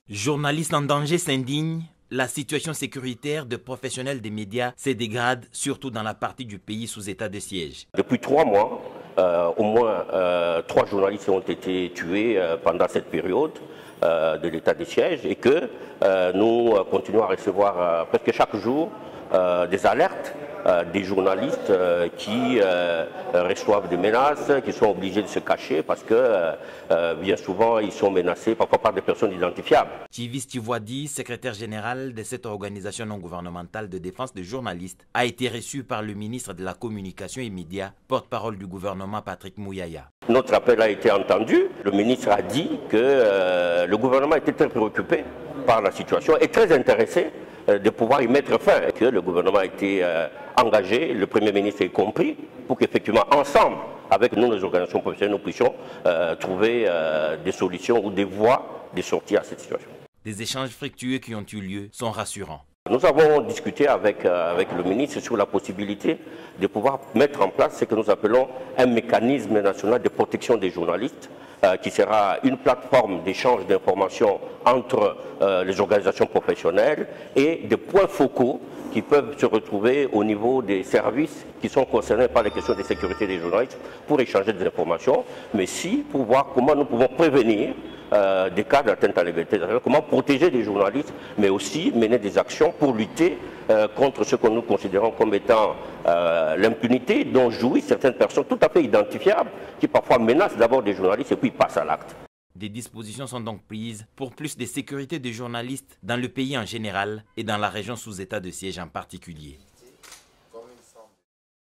Journalistes en danger s'indignent. La situation sécuritaire de professionnels des médias se dégrade, surtout dans la partie du pays sous état de siège. Depuis 3 mois, au moins 3 journalistes ont été tués pendant cette période de l'état de siège et que nous continuons à recevoir presque chaque jour des alertes des journalistes qui reçoivent des menaces, qui sont obligés de se cacher parce que bien souvent ils sont menacés parfois par des personnes identifiables. Tivis Tivoidi, secrétaire général de cette organisation non gouvernementale de défense des journalistes, a été reçu par le ministre de la Communication et Médias, porte-parole du gouvernement Patrick Mouyaya. Notre appel a été entendu. Le ministre a dit que le gouvernement était très préoccupé par la situation et très intéressé de pouvoir y mettre fin, et que le gouvernement a été engagé, le Premier ministre y compris, pour qu'effectivement, ensemble, avec nous, les organisations professionnelles, nous puissions trouver des solutions ou des voies de sortie à cette situation. Des échanges fructueux qui ont eu lieu sont rassurants. Nous avons discuté avec le ministre sur la possibilité de pouvoir mettre en place ce que nous appelons un mécanisme national de protection des journalistes, qui sera une plateforme d'échange d'informations entre les organisations professionnelles et des points focaux qui peuvent se retrouver au niveau des services qui sont concernés par les questions de sécurité des journalistes pour échanger des informations, mais aussi pour voir comment nous pouvons prévenir des cas d'atteinte à la liberté, comment protéger les journalistes, mais aussi mener des actions pour lutter contre ce que nous considérons comme étant l'impunité dont jouissent certaines personnes tout à fait identifiables, qui parfois menacent d'abord des journalistes et puis passent à l'acte. Des dispositions sont donc prises pour plus de sécurité des journalistes dans le pays en général et dans la région sous état de siège en particulier.